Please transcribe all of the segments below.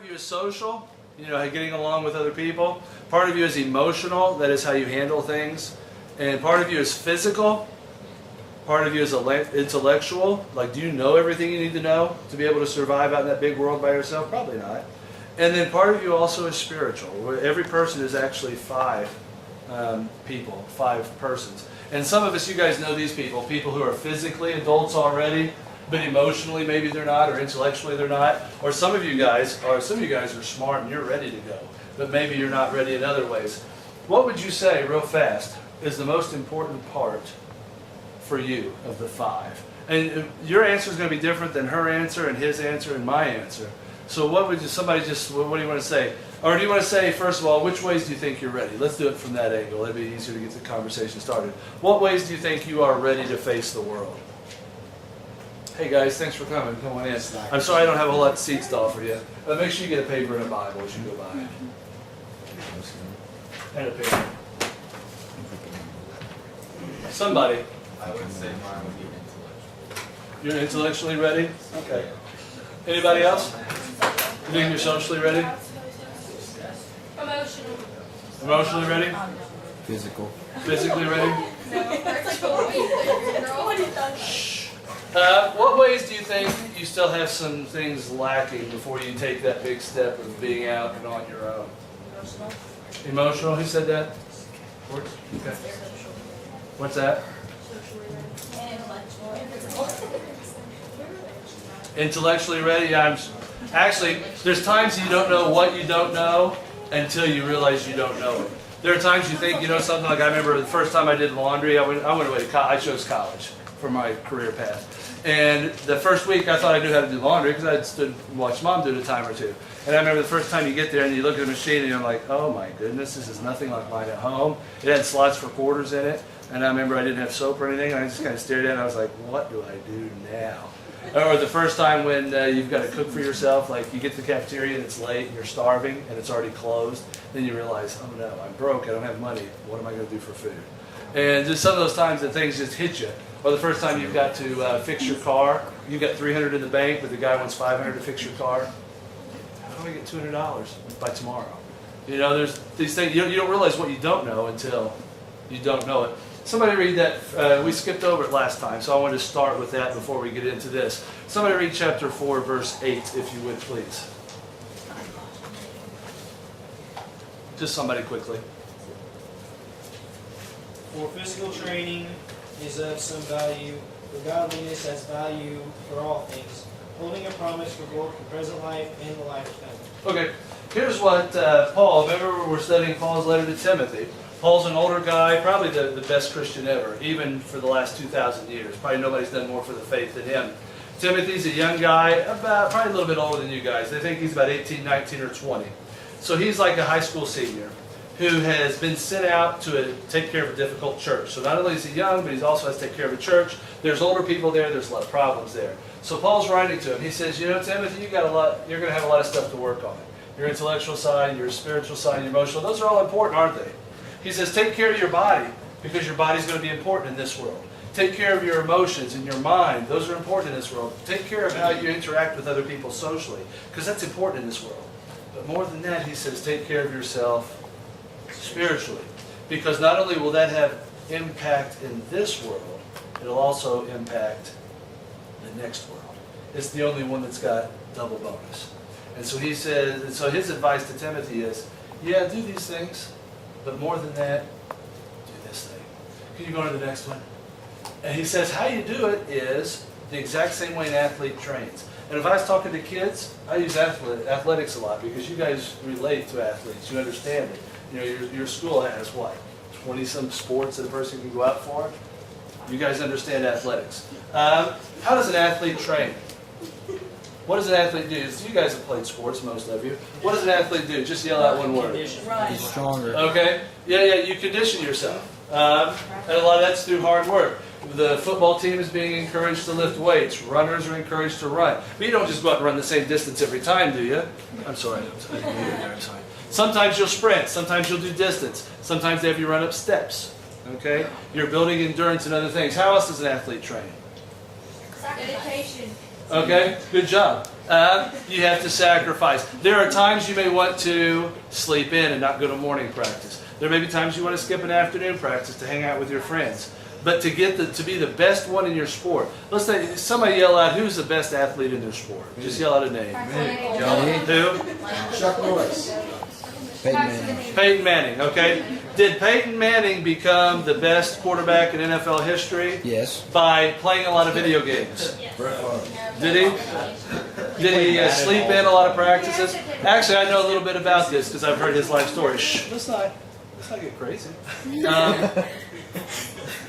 of you is social, getting along with other people. Part of you is emotional, that is how you handle things. And part of you is physical. Part of you is intellectual, like do you know everything you need to know to be able to survive out in that big world by yourself? Probably not. And then part of you also is spiritual, where every person is actually five people, five persons. And some of us, you guys know these people who are physically adults already, but emotionally maybe they're not, or intellectually they're not. Or some of you guys are smart and you're ready to go, but maybe you're not ready in other ways. What would you say, real fast, is the most important part for you of the five? And your answer is going to be different than her answer and his answer and my answer. So what do you want to say? Or do you want to say, first of all, which ways do you think you're ready? Let's do it from that angle. It'd be easier to get the conversation started. What ways do you think you are ready to face the world? Hey guys, thanks for coming. Come on in. I'm sorry I don't have a whole lot of seats to offer you. But make sure you get a paper and a Bible as you go by. And a paper. Somebody. I would say mine would be intellectual. You're intellectually ready? Okay. Anybody else? You think you're socially ready? Emotional. Emotionally ready? Physical. Physically ready? Shh. What ways do you think you still have some things lacking before you take that big step of being out and on your own? Emotional. Emotional? Who said that? Okay. What's that? Intellectually ready? Yeah, actually, there's times you don't know what you don't know until you realize you don't know it. There are times you think you know something. Like I remember the first time I did laundry, I went away to college. I chose college for my career path. And the first week I thought I knew how to do laundry because I'd stood and watched Mom do it a time or two. And I remember the first time you get there and you look at the machine and you're like, oh my goodness, this is nothing like mine at home. It had slots for quarters in it. And I remember I didn't have soap or anything. And I just kind of stared at it and I was like, what do I do now? Or the first time when you've got to cook for yourself, like you get to the cafeteria and it's late and you're starving and it's already closed. Then you realize, oh no, I'm broke, I don't have money. What am I going to do for food? And just some of those times that things just hit you. Or the first time you've got to fix your car. You've got $300 in the bank, but the guy wants $500 to fix your car. How do I get $200 by tomorrow? There's these things, you don't realize what you don't know until you don't know it. Somebody read that. We skipped over it last time, so I want to start with that before we get into this. Somebody read chapter 4, verse 8, if you would, please. Just somebody quickly. For physical training is of some value, for godliness has value for all things, holding a promise for both the present life and the life to come. Okay, here's what Paul, remember we're studying Paul's letter to Timothy. Paul's an older guy, probably the best Christian ever, even for the last 2,000 years. Probably nobody's done more for the faith than him. Timothy's a young guy, probably a little bit older than you guys. They think he's about 18, 19, or 20. So he's like a high school senior who has been sent out to take care of a difficult church. So not only is he young, but he also has to take care of a church. There's older people there. There's a lot of problems there. So Paul's writing to him. He says, Timothy, you're going to have a lot of stuff to work on. Your intellectual side, your spiritual side, your emotional. Those are all important, aren't they? He says, take care of your body, because your body's going to be important in this world. Take care of your emotions and your mind. Those are important in this world. Take care of how you interact with other people socially, because that's important in this world. But more than that, he says, take care of yourself spiritually, because not only will that have impact in this world, it'll also impact the next world. It's the only one that's got double bonus. And so he says, and so his advice to Timothy is, yeah, do these things, but more than that, do this thing. Can you go to the next one? And he says how you do it is the exact same way an athlete trains. And if I was talking to kids, I use athletics a lot because you guys relate to athletes. You understand it. Your school has what? 20-some sports that a person can go out for? You guys understand athletics. How does an athlete train? What does an athlete do? You guys have played sports, most of you. What does an athlete do? Just yell out one word. Be stronger. Okay? Yeah, you condition yourself. And a lot of that's through hard work. The football team is being encouraged to lift weights. Runners are encouraged to run. But you don't just go out and run the same distance every time, do you? I'm sorry. I'm sorry. Sometimes you'll sprint. Sometimes you'll do distance. Sometimes they have you run up steps. Okay? You're building endurance and other things. How else does an athlete train? Dedication. Okay, good job. You have to sacrifice. There are times you may want to sleep in and not go to morning practice. There may be times you want to skip an afternoon practice to hang out with your friends. But to be the best one in your sport. Let's say somebody yell out, who's the best athlete in their sport? Just yell out a name. Who? Chuck Norris. Peyton Manning. Peyton Manning, okay. Did Peyton Manning become the best quarterback in NFL history? Yes. By playing a lot of video games. Did he? Did he sleep in a lot of practices? Actually, I know a little bit about this because I've heard his life story. Shh, let's not get crazy.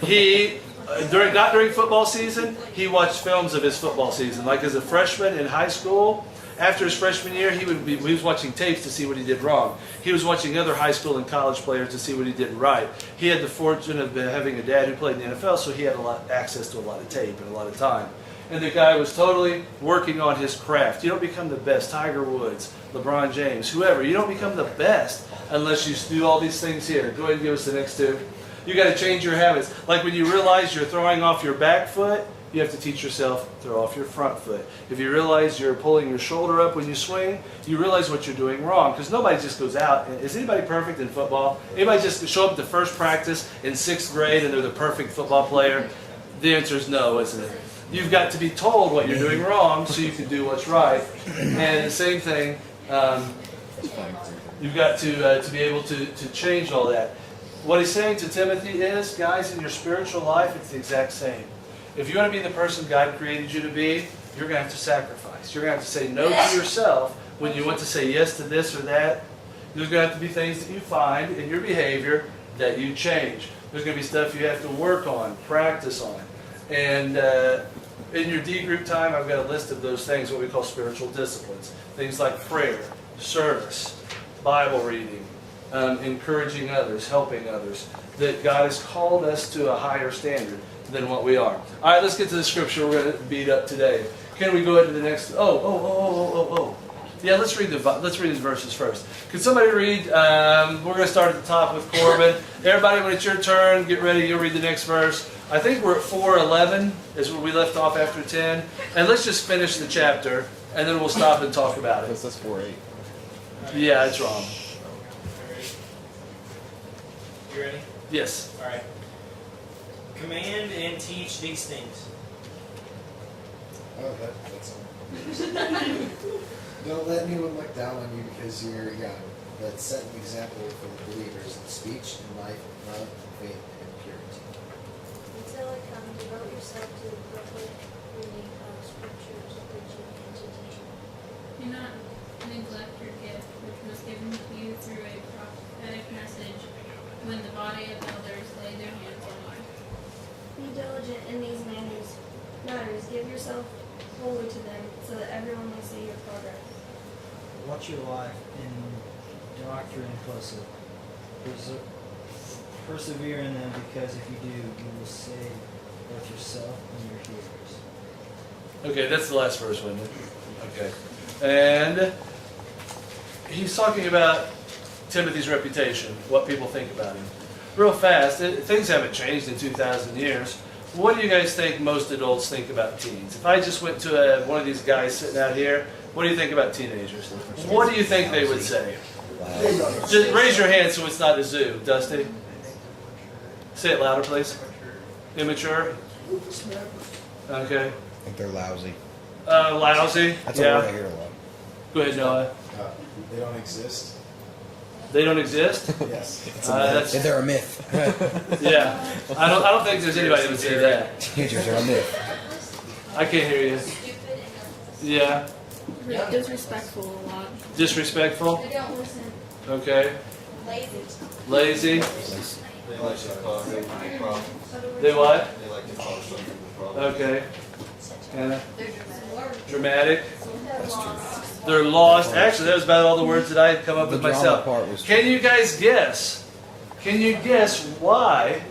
He, not during football season, he watched films of his football season. Like as a freshman in high school, after his freshman year, he was watching tapes to see what he did wrong. He was watching other high school and college players to see what he did right. He had the fortune of having a dad who played in the NFL, so he had access to a lot of tape and a lot of time. And the guy was totally working on his craft. You don't become the best. Tiger Woods, LeBron James, whoever. You don't become the best unless you do all these things here. Go ahead and give us the next two. You got to change your habits. Like when you realize you're throwing off your back foot, you have to teach yourself to throw off your front foot. If you realize you're pulling your shoulder up when you swing, you realize what you're doing wrong. Because nobody just goes out. Is anybody perfect in football? Anybody just show up to first practice in 6th grade and they're the perfect football player? The answer is no, isn't it? You've got to be told what you're doing wrong so you can do what's right. And the same thing, you've got to be able to change all that. What he's saying to Timothy is, guys, in your spiritual life, it's the exact same. If you want to be the person God created you to be, you're going to have to sacrifice. You're going to have to say no to yourself when you want to say yes to this or that. There's going to have to be things that you find in your behavior that you change. There's going to be stuff you have to work on, practice on. And in your D group time, I've got a list of those things, what we call spiritual disciplines. Things like prayer, service, Bible reading, encouraging others, helping others. That God has called us to a higher standard than what we are. All right, let's get to the scripture we're going to beat up today. Can we go into the next? Yeah, let's read these verses first. Can somebody read? We're going to start at the top with Corbin. Everybody, when it's your turn, get ready. You'll read the next verse. I think we're at 4:11 is where we left off after 10. And let's just finish the chapter, and then we'll stop and talk about it. That's 4:8. Yeah, it's wrong. You ready? Yes. All right. Command and teach these things. Oh, that's all. Don't let anyone look down on you because you're young, but set an example for the believers in speech and life, love, faith, and purity. Until I come, devote yourself to the public reading of scriptures, preaching, and teaching. Do not neglect your gift, which was given to you through a prophetic message when the body of elders laid their hands on you. Be diligent in these matters. Give yourself wholly to them, so that everyone may see your progress. Watch your life in doctrine closely. Persevere in them, because if you do, you will save both yourself and your hearers. Okay, that's the last verse, wasn't it? Okay. And he's talking about Timothy's reputation, what people think about him. Real fast, things haven't changed in 2,000 years. What do you guys think most adults think about teens? If I just went to one of these guys sitting out here, what do you think about teenagers? What do you think they would say? Just raise your hand so it's not a zoo. Dusty? Say it louder, please. Immature? Okay. I think they're lousy. Lousy? That's a word I hear a lot. Go ahead, Noah. They don't exist. They don't exist? Yes. That's, They're a myth. yeah. I don't think there's anybody that would say that. Teenagers are a myth. I can't hear you. Yeah. Disrespectful a lot. Disrespectful? They don't listen. Okay. Lazy. Lazy? They like to cause something problems. They what? They like to cause something problems. Okay. Anna? They're Dramatic? They're lost. They're lost. Actually, that was about all the words that I had come up The with drama myself. part was Can you guys guess? Can you guess why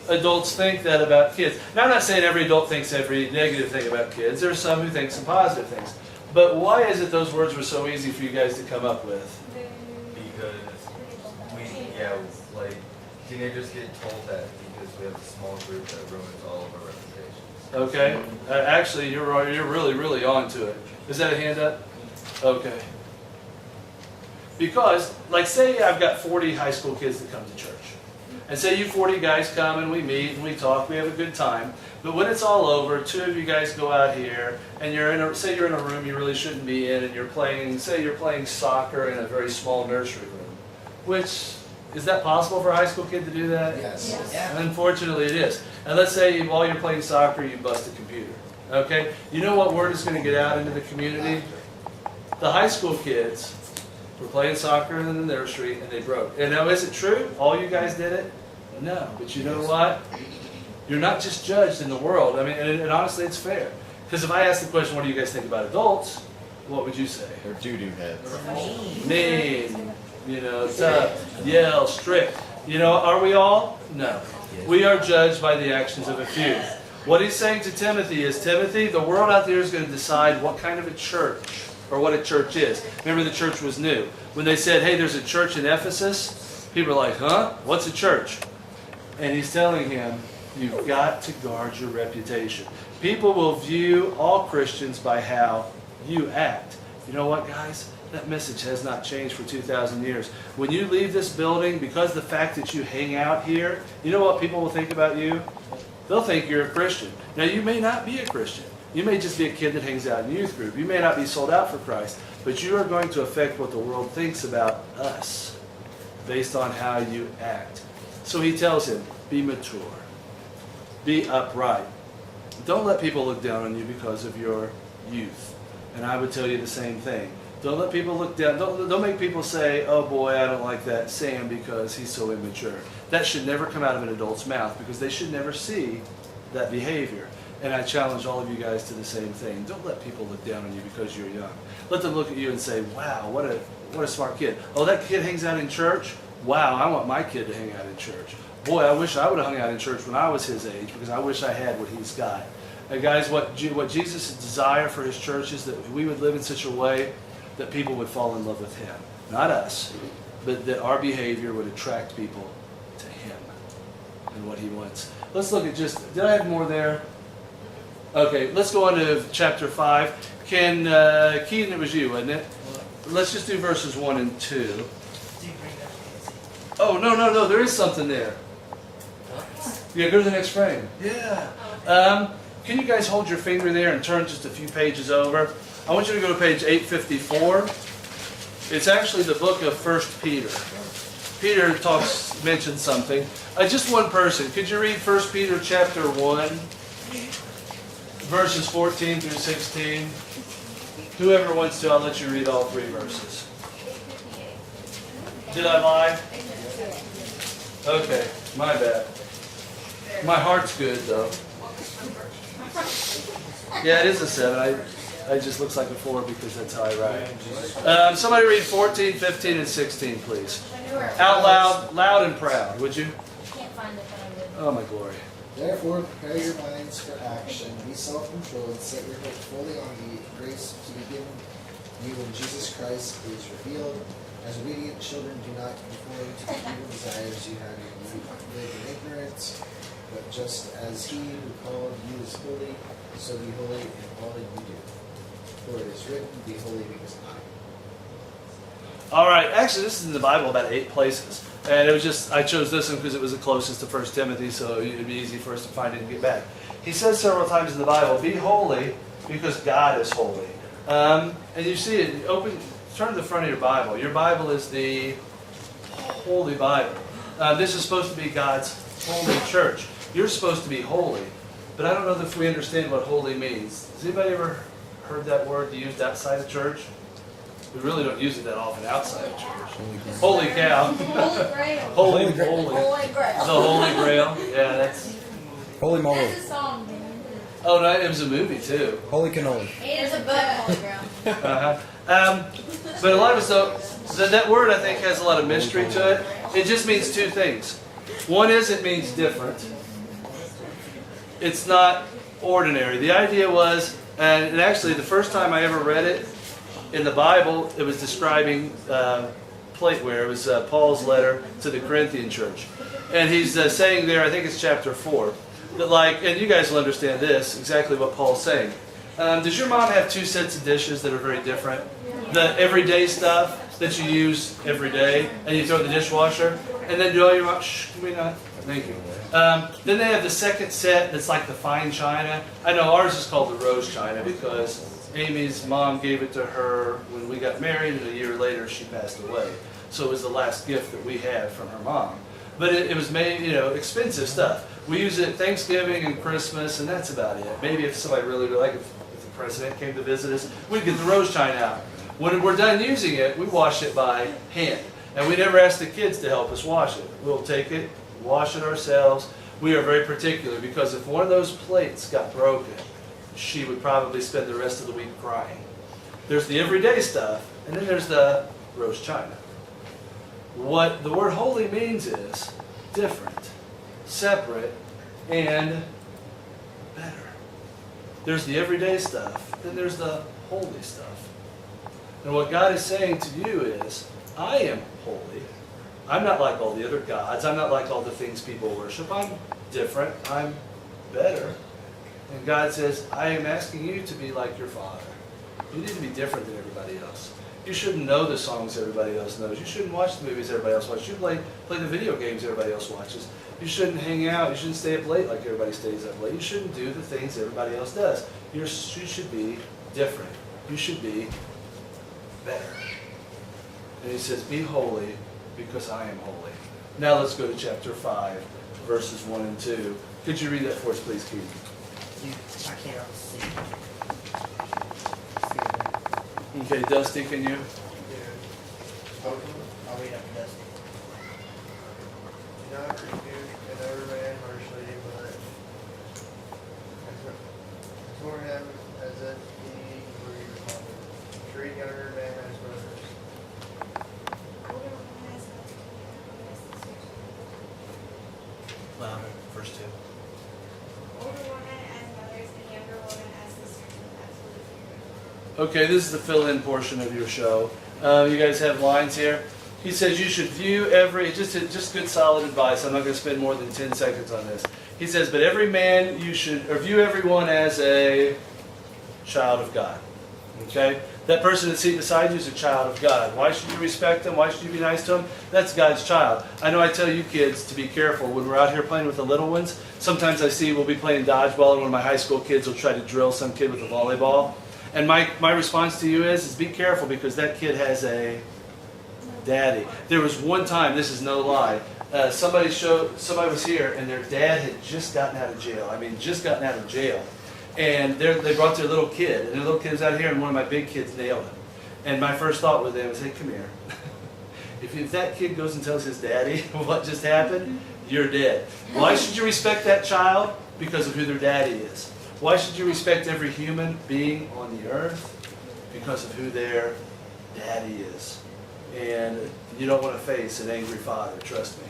adults think that about kids? Now, I'm not saying every adult thinks every negative thing about kids. There are some who think some positive things. But why is it those words were so easy for you guys to come up with? Because like teenagers get told that because we have a small group that ruins all of our reputations. Okay? Actually, you're really on to it. Is that a hand up? Okay. Because, like, say I've got 40 high school kids that come to church. And say you 40 guys come and we meet and we talk, we have a good time. But when it's all over, 2 of you guys go out here and say you're in a room you really shouldn't be in, and you're playing soccer in a very small nursery room. Which, is that possible for a high school kid to do that? Yes. Yeah. Unfortunately it is. And let's say while you're playing soccer you bust a computer. Okay? You know what word is going to get out into the community? The high school kids were playing soccer in the nursery and they broke. And now, is it true? All you guys did it? No. But you know what? You're not just judged in the world. I mean, and honestly, it's fair. Because if I ask the question, what do you guys think about adults? What would you say? They're doo-doo heads. Mean. You know, tough, yell, strict. You know, are we all? No. We are judged by the actions of a few. What he's saying to Timothy is, Timothy, the world out there is going to decide what kind of a church or what a church is. Remember, the church was new. When they said, hey, there's a church in Ephesus, people were like, huh? What's a church? And he's telling him, you've got to guard your reputation. People will view all Christians by how you act. You know what, guys? That message has not changed for 2,000 years. When you leave this building, because the fact that you hang out here, you know what people will think about you? They'll think you're a Christian. Now, you may not be a Christian. You may just be a kid that hangs out in youth group. You may not be sold out for Christ, but you are going to affect what the world thinks about us based on how you act. So he tells him, be mature. Be upright. Don't let people look down on you because of your youth. And I would tell you the same thing. Don't let people look down. Don't make people say, oh boy, I don't like that Sam because he's so immature. That should never come out of an adult's mouth because they should never see that behavior. And I challenge all of you guys to the same thing. Don't let people look down on you because you're young. Let them look at you and say, wow, what a smart kid. Oh, that kid hangs out in church? Wow, I want my kid to hang out in church. Boy, I wish I would have hung out in church when I was his age because I wish I had what he's got. And guys, what Jesus' desire for his church is that we would live in such a way that people would fall in love with him. Not us, but that our behavior would attract people to him and what he wants. Let's look at did I have more there? Okay, let's go on to chapter 5. Keaton, it was you, wasn't it? Let's just do verses 1 and 2. Oh, no, there is something there. Yeah, go to the next frame. Yeah. Can you guys hold your finger there and turn just a few pages over? I want you to go to page 854. It's actually the book of 1 Peter. Peter mentions something. Just one person. Could you read 1 Peter chapter 1, verses 14 through 16? Whoever wants to, I'll let you read all 3 verses. Did I lie? Okay, my bad. My heart's good, though. Yeah, it is a 7. It just looks like a 4 because that's how I write. Somebody read 14, 15, and 16, please. Out loud and proud, would you? Can't find it, but I would. Oh, my glory. Therefore, prepare your minds for action. Be self-controlled and set your hope fully on the grace to be given you when Jesus Christ is revealed. As obedient children, do not conform to the evil desires you had when you lived in ignorance, but just as he who called you is holy, so be holy in all that you do. For it is written, be holy because I. All right, actually, this is in the Bible about 8 places. And it was I chose this one because it was the closest to 1 Timothy, so it would be easy for us to find it and get back. He says several times in the Bible, be holy because God is holy. And you see it, turn to the front of your Bible. Your Bible is the Holy Bible. This is supposed to be God's holy church. You're supposed to be holy. But I don't know if we understand what holy means. Has anybody ever heard that word used outside of church? We really don't use it that often outside of church. Holy cow. Holy Grail. Holy. Holy Grail. The Holy Grail. Yeah, that's... Holy moly. That's a song, man. Oh, no, it was a movie, too. Holy cannoli. There's a book, Holy Grail. Uh-huh. But a lot of us, that word, I think, has a lot of mystery to it. It just means 2 things. One is it means different. It's not ordinary. The idea was, and actually the first time I ever read it in the Bible, it was describing plateware. It was Paul's letter to the Corinthian church. And he's saying there, I think it's chapter 4, that like, and you guys will understand this, exactly what Paul's saying. Does your mom have two sets of dishes that are very different? The everyday stuff that you use every day, and you throw it in the dishwasher, and then do all your, can we not? Thank you. Then they have the second set that's like the fine china. I know ours is called the rose china because Amy's mom gave it to her when we got married, and a year later she passed away. So it was the last gift that we had from her mom. But it was made, expensive stuff. We use it at Thanksgiving and Christmas, and that's about it. Maybe if somebody really like, if the president came to visit us, we'd get the rose china out. When we're done using it, we wash it by hand. And we never ask the kids to help us wash it. We'll take it, wash it ourselves. We are very particular because if one of those plates got broken, she would probably spend the rest of the week crying. There's the everyday stuff, and then there's the rose china. What the word holy means is different, separate, and better. There's the everyday stuff, then there's the holy stuff. And what God is saying to you is, I am holy. I'm not like all the other gods. I'm not like all the things people worship. I'm different. I'm better. And God says, I am asking you to be like your Father. You need to be different than everybody else. You shouldn't know the songs everybody else knows. You shouldn't watch the movies everybody else watches. You play the video games everybody else watches. You shouldn't hang out. You shouldn't stay up late like everybody stays up late. You shouldn't do the things everybody else does. You should be different. You should be better. And he says, be holy because I am holy. Now let's go to chapter 5, verses 1 and 2. Could you read that for us, please, Keith? I can't see. Okay, Dusty, can you? I'll read up to Dusty. Do not rebuke another man harshly, but exhort him as if he were your father. Treat younger men as brothers. Louder, verse 2. Older women as mothers and younger women as sisters with absolute fear. Okay, this is the fill-in portion of your show. You guys have lines here. He says you should view every, just good solid advice. I'm not going to spend more than 10 seconds on this. He says, but every man you should, or view everyone as a child of God. Okay? That person that's sitting beside you is a child of God. Why should you respect them? Why should you be nice to them? That's God's child. I know I tell you kids to be careful. When we're out here playing with the little ones, sometimes I see we'll be playing dodgeball and one of my high school kids will try to drill some kid with a volleyball. And my response to you is be careful because that kid has a daddy. There was one time, this is no lie, somebody was here and their dad had just gotten out of jail. I mean, just gotten out of jail. And they brought their little kid, and their little kid was out here, and one of my big kids nailed him. And my first thought with them was, hey, come here. If that kid goes and tells his daddy what just happened, you're dead. Why should you respect that child? Because of who their daddy is. Why should you respect every human being on the earth? Because of who their daddy is. And you don't want to face an angry father, trust me.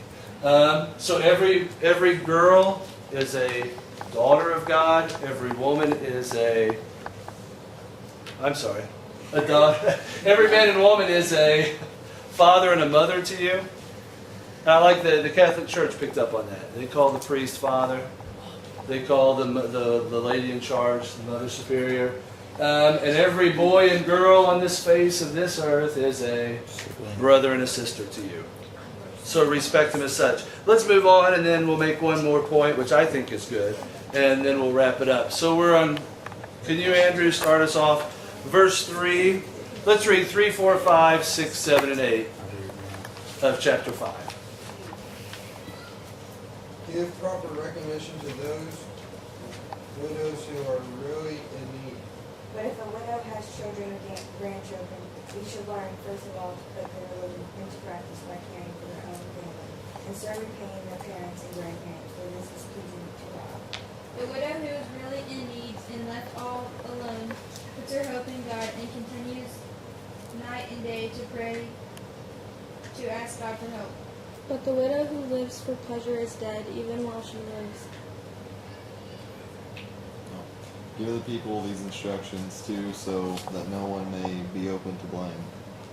So every girl is a daughter of God. Every woman is a daughter. Every man and woman is a father and a mother to you. And I like the Catholic Church picked up on that. They call the priest father. They call the lady in charge the mother superior. And every boy and girl on this face of this earth is a brother and a sister to you. So respect them as such. Let's move on, and then we'll make one more point, which I think is good, and then we'll wrap it up. So we're on, can you, Andrew, start us off? Verse 3. Let's read 3, 4, 5, 6, 7, and 8 of chapter 5. Give proper recognition to those widows who are really in need. But if a widow has children or grandchildren, we should learn, first of all, to put their religion into practice by caring for their own family, and so repaying their parents and grandparents, for this is pleasing to God. The widow who is really in need and left all alone puts her hope in God and continues night and day to pray, to ask God for help. But the widow who lives for pleasure is dead, even while she lives. Give the people these instructions too, so that no one may be open to blame.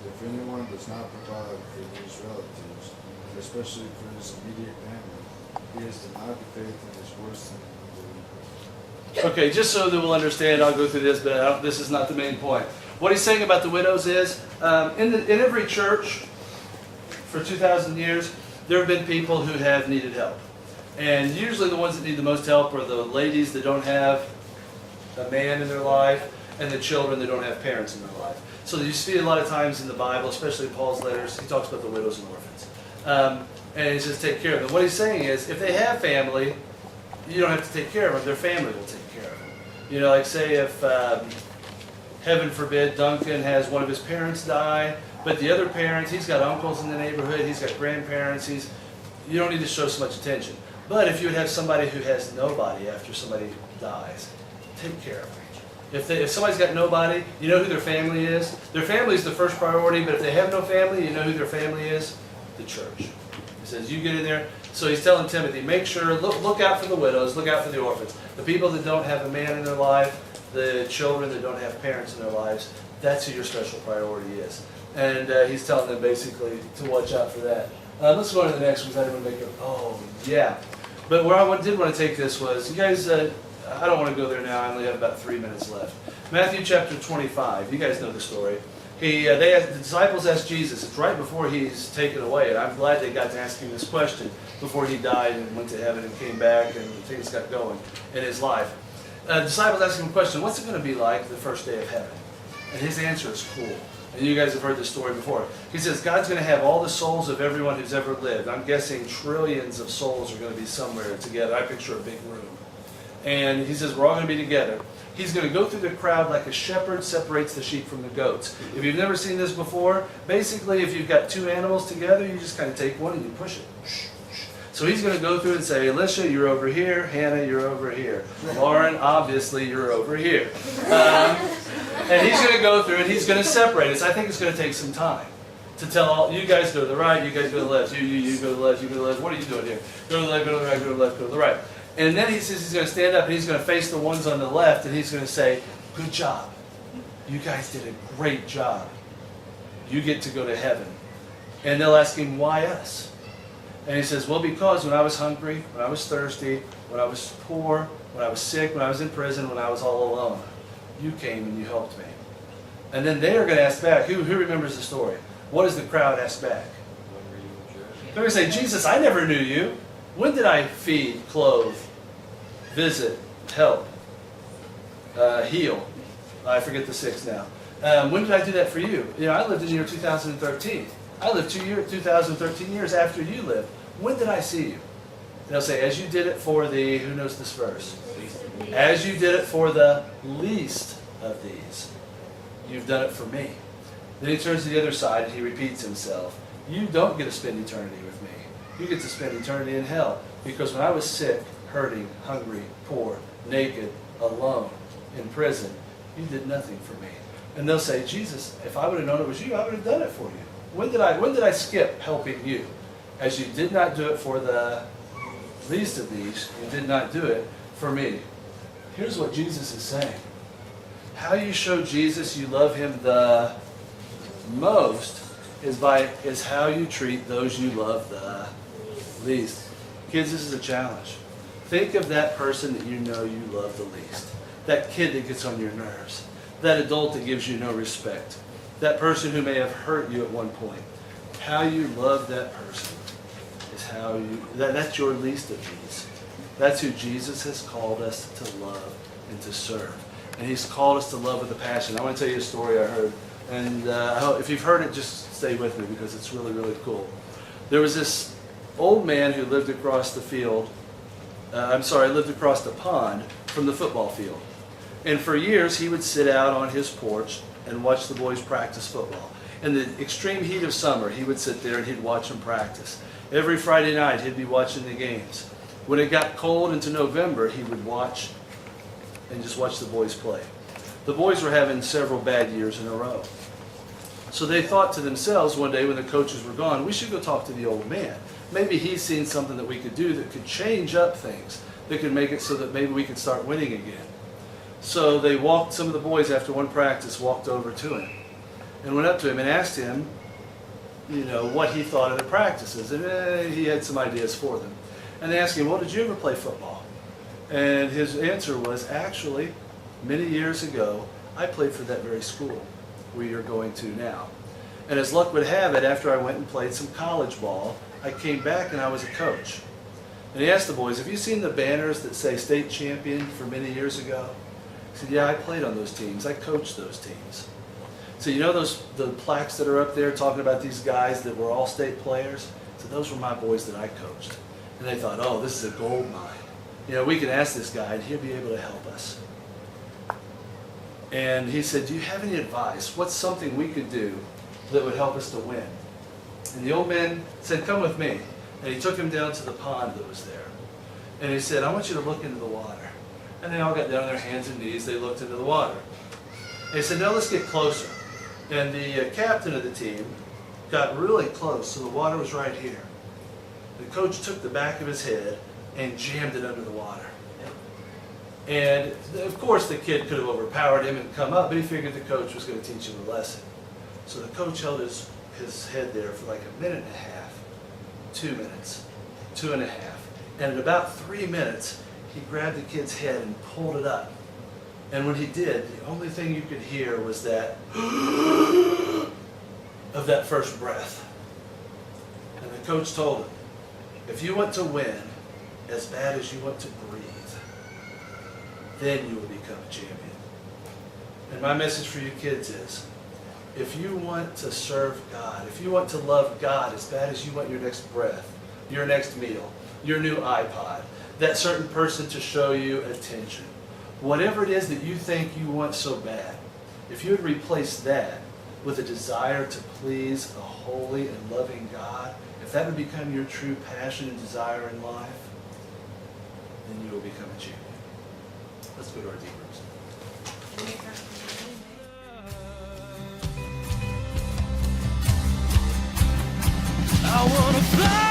If anyone does not provide for his relatives, especially for his immediate family, he has denied the faith and is worse than Okay, just so that we'll understand, I'll go through this, but this is not the main point. What he's saying about the widows is, in every church for 2,000 years, there have been people who have needed help. And usually the ones that need the most help are the ladies that don't have a man in their life, and the children that don't have parents in their life. So you see a lot of times in the Bible, especially in Paul's letters, he talks about the widows and orphans. And he says take care of them. What he's saying is, if they have family, you don't have to take care of them. Their family will take care of them. You know, like say if, heaven forbid, Duncan has one of his parents die, but the other parents, he's got uncles in the neighborhood, he's got grandparents, you don't need to show so much attention. But if you would have somebody who has nobody after somebody dies, take care of them. If somebody's got nobody, you know who their family is. Their family is the first priority, but if they have no family, you know who their family is? The church. He says, you get in there. So he's telling Timothy, make sure, look out for the widows, look out for the orphans. The people that don't have a man in their life, the children that don't have parents in their lives, that's who your special priority is. And he's telling them basically to watch out for that. Let's go on to the next one, because I didn't want to make it, oh, yeah. But where I did want to take this was, you guys, I don't want to go there now, I only have about 3 minutes left. Matthew chapter 25, you guys know the story. The disciples asked Jesus, it's right before he's taken away, and I'm glad they got to ask him this question before he died and went to heaven and came back and things got going in his life. Disciples asked him a question, what's it going to be like the first day of heaven? And his answer is cool. And you guys have heard this story before. He says, God's going to have all the souls of everyone who's ever lived. I'm guessing trillions of souls are going to be somewhere together. I picture a big room. And he says, we're all going to be together. He's going to go through the crowd like a shepherd separates the sheep from the goats. If you've never seen this before, basically if you've got two animals together, you just kind of take one and you push it. So he's going to go through and say, Alicia, you're over here. Hannah, you're over here. Lauren, obviously, you're over here. And he's going to go through and he's going to separate us. I think it's going to take some time to tell all, you guys go to the right, you guys go to the left, you go to the left, you go to the left. What are you doing here? Go to the left, go to the right, go to the left, go to the right. And then he says he's going to stand up and he's going to face the ones on the left and he's going to say, good job. You guys did a great job. You get to go to heaven. And they'll ask him, why us? And he says, well, because when I was hungry, when I was thirsty, when I was poor, when I was sick, when I was in prison, when I was all alone, you came and you helped me. And then they are going to ask back, who remembers the story? What does the crowd ask back? They're going to say, Jesus, I never knew you. When did I feed, clothe, visit, help, heal? I forget the six now. When did I do that for you? You know, I lived in the year 2013. I lived 2013 years after you lived. When did I see you? And they'll say, as you did it for the, who knows this verse? As you did it for the least of these, you've done it for me. Then he turns to the other side and he repeats himself. You don't get to spend eternity with me. You get to spend eternity in hell. Because when I was sick, hurting, hungry, poor, naked, alone, in prison, you did nothing for me. And they'll say, Jesus, if I would have known it was you, I would have done it for you. When did I skip helping you? As you did not do it for the least of these, you did not do it for me. Here's what Jesus is saying. How you show Jesus you love him the most is how you treat those you love the least. Kids, this is a challenge. Think of that person that you know you love the least. That kid that gets on your nerves. That adult that gives you no respect. That person who may have hurt you at one point. How you love that person is how you, that's your least of these. That's who Jesus has called us to love and to serve. And he's called us to love with a passion. I want to tell you a story I heard. And if you've heard it, just stay with me because it's really, really cool. There was this old man who lived across the field, lived across the pond from the football field. And for years, he would sit out on his porch and watch the boys practice football. In the extreme heat of summer, he would sit there and he'd watch them practice. Every Friday night, he'd be watching the games. When it got cold into November, he would watch and just watch the boys play. The boys were having several bad years in a row. So they thought to themselves one day when the coaches were gone, we should go talk to the old man. Maybe he's seen something that we could do that could change up things, that could make it so that maybe we could start winning again. So they walked, some of the boys after one practice walked over to him and went up to him and asked him, you know, what he thought of the practices. And he had some ideas for them. And they asked him, well, did you ever play football? And his answer was, actually, many years ago, I played for that very school where you're going to now. And as luck would have it, after I went and played some college ball, I came back and I was a coach. And he asked the boys, have you seen the banners that say state champion for many years ago? He said, yeah, I played on those teams. I coached those teams. So you know the plaques that are up there talking about these guys that were all state players? So those were my boys that I coached. And they thought, oh, this is a gold mine. You know, we can ask this guy and he'll be able to help us. And he said, do you have any advice? What's something we could do that would help us to win? And the old man said, come with me. And he took him down to the pond that was there. And he said, I want you to look into the water. And they all got down on their hands and knees. They looked into the water. And he said, now let's get closer. And the captain of the team got really close, so the water was right here. The coach took the back of his head and jammed it under the water. And of course the kid could have overpowered him and come up, but he figured the coach was going to teach him a lesson. So the coach held his head there for like a minute and a half, 2 minutes, 2.5. And at about 3 minutes, he grabbed the kid's head and pulled it up. And when he did, the only thing you could hear was that of that first breath. And the coach told him, if you want to win as bad as you want to breathe, then you will become a champion. And my message for you kids is, if you want to serve God, if you want to love God as bad as you want your next breath, your next meal, your new iPod, that certain person to show you attention, whatever it is that you think you want so bad, if you would replace that with a desire to please a holy and loving God, if that would become your true passion and desire in life, then you will become a champion. Let's go to our deep rooms. I wanna fly.